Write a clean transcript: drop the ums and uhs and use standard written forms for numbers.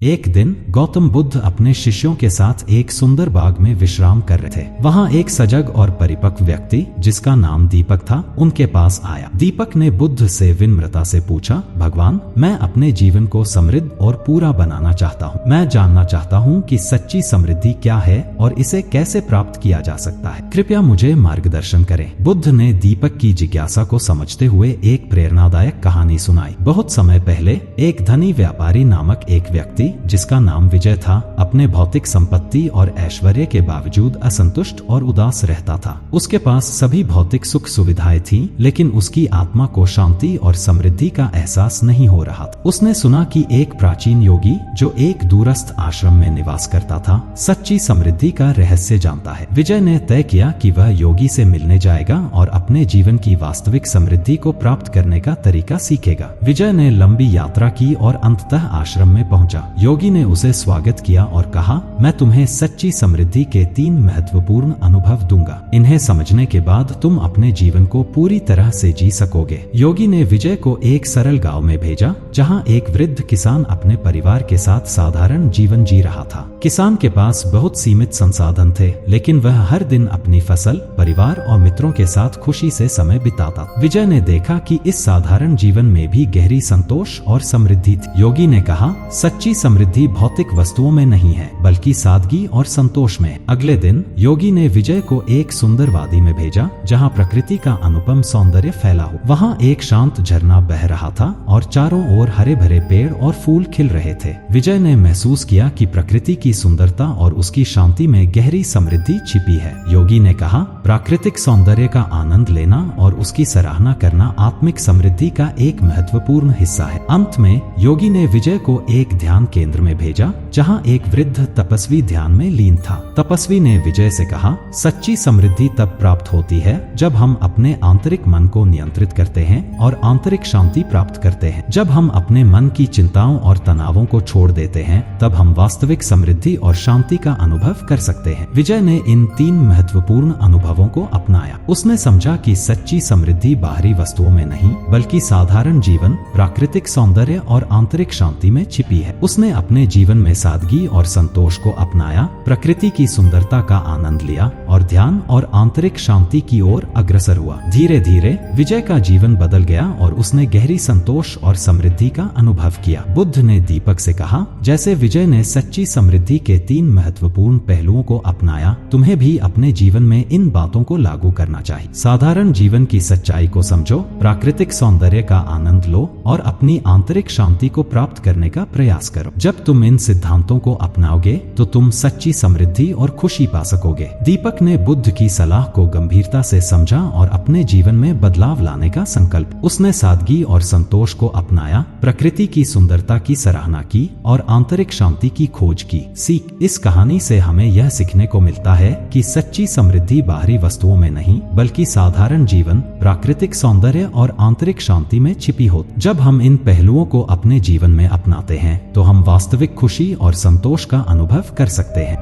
एक दिन गौतम बुद्ध अपने शिष्यों के साथ एक सुंदर बाग में विश्राम कर रहे थे। वहां एक सजग और परिपक्व व्यक्ति जिसका नाम दीपक था उनके पास आया। दीपक ने बुद्ध से विनम्रता से पूछा, भगवान, मैं अपने जीवन को समृद्ध और पूरा बनाना चाहता हूँ। मैं जानना चाहता हूँ कि सच्ची समृद्धि क्या है और इसे कैसे प्राप्त किया जा सकता है। कृपया मुझे मार्गदर्शन करें। बुद्ध ने दीपक की जिज्ञासा को समझते हुए एक प्रेरणादायक कहानी सुनाई। बहुत समय पहले एक धनी व्यापारी नामक एक व्यक्ति जिसका नाम विजय था, अपने भौतिक संपत्ति और ऐश्वर्य के बावजूद असंतुष्ट और उदास रहता था। उसके पास सभी भौतिक सुख सुविधाएं थीं, लेकिन उसकी आत्मा को शांति और समृद्धि का एहसास नहीं हो रहा था। उसने सुना कि एक प्राचीन योगी जो एक दूरस्थ आश्रम में निवास करता था, सच्ची समृद्धि का रहस्य जानता है। विजय ने तय किया कि वह योगी से मिलने जाएगा और अपने जीवन की वास्तविक समृद्धि को प्राप्त करने का तरीका सीखेगा। विजय ने लंबी यात्रा की और अंततः आश्रम में पहुंचा। योगी ने उसे स्वागत किया और कहा, मैं तुम्हें सच्ची समृद्धि के 3 महत्वपूर्ण अनुभव दूंगा। इन्हें समझने के बाद तुम अपने जीवन को पूरी तरह से जी सकोगे। योगी ने विजय को एक सरल गांव में भेजा, जहां एक वृद्ध किसान अपने परिवार के साथ साधारण जीवन जी रहा था। किसान के पास बहुत सीमित संसाधन थे, लेकिन वह हर दिन अपनी फसल, परिवार और मित्रों के साथ खुशी से समय बिताता। विजय ने देखा कि इस साधारण जीवन में भी गहरी संतोष और समृद्धि थी। योगी ने कहा, सच्ची समृद्धि भौतिक वस्तुओं में नहीं है, बल्कि सादगी और संतोष में। अगले दिन योगी ने विजय को एक सुंदर वादी में भेजा, जहां प्रकृति का अनुपम सौंदर्य फैला हो। वहां एक शांत झरना बह रहा था और चारों ओर हरे भरे पेड़ और फूल खिल रहे थे। विजय ने महसूस किया कि प्रकृति की सुंदरता और उसकी शांति में गहरी समृद्धि छिपी है। योगी ने कहा, प्राकृतिक सौंदर्य का आनंद लेना और उसकी सराहना करना आत्मिक समृद्धि का एक महत्वपूर्ण हिस्सा है। अंत में योगी ने विजय को एक ध्यान केंद्र में भेजा, जहां एक वृद्ध तपस्वी ध्यान में लीन था। तपस्वी ने विजय से कहा, सच्ची समृद्धि तब प्राप्त होती है जब हम अपने आंतरिक मन को नियंत्रित करते हैं और आंतरिक शांति प्राप्त करते हैं। जब हम अपने मन की चिंताओं और तनावों को छोड़ देते हैं, तब हम वास्तविक समृद्धि और शांति का अनुभव कर सकते हैं। विजय ने इन 3 महत्वपूर्ण अनुभवों को अपनाया। उसने समझा कि सच्ची समृद्धि बाहरी वस्तुओं में नहीं, बल्कि साधारण जीवन, प्राकृतिक सौंदर्य और आंतरिक शांति में छिपी है। उसने अपने जीवन में सादगी और संतोष को अपनाया, प्रकृति की सुंदरता का आनंद लिया और ध्यान और आंतरिक शांति की ओर अग्रसर हुआ। धीरे धीरे विजय का जीवन बदल गया और उसने गहरी संतोष और समृद्धि का अनुभव किया। बुद्ध ने दीपक से कहा, जैसे विजय ने सच्ची समृद्धि के 3 महत्वपूर्ण पहलुओं को अपनाया, तुम्हें भी अपने जीवन में इन बातों को लागू करना चाहिए। साधारण जीवन की सच्चाई को समझो, प्राकृतिक सौंदर्य का आनंद लो और अपनी आंतरिक शांति को प्राप्त करने का प्रयास करो। जब तुम इन सिद्धांतों को अपनाओगे तो तुम सच्ची समृद्धि और खुशी पा सकोगे। दीपक ने बुद्ध की सलाह को गंभीरता से समझा और अपने जीवन में बदलाव लाने का संकल्प। उसने सादगी और संतोष को अपनाया, प्रकृति की सुंदरता की सराहना की और आंतरिक शांति की खोज की। सीख, इस कहानी से हमें यह सीखने को मिलता है कि सच्ची समृद्धि बाहरी वस्तुओं में नहीं, बल्कि साधारण जीवन, प्राकृतिक सौंदर्य और आंतरिक शांति में छिपी होती। जब हम इन पहलुओं को अपने जीवन में अपनाते हैं, तो हम वास्तविक खुशी और संतोष का अनुभव कर सकते हैं।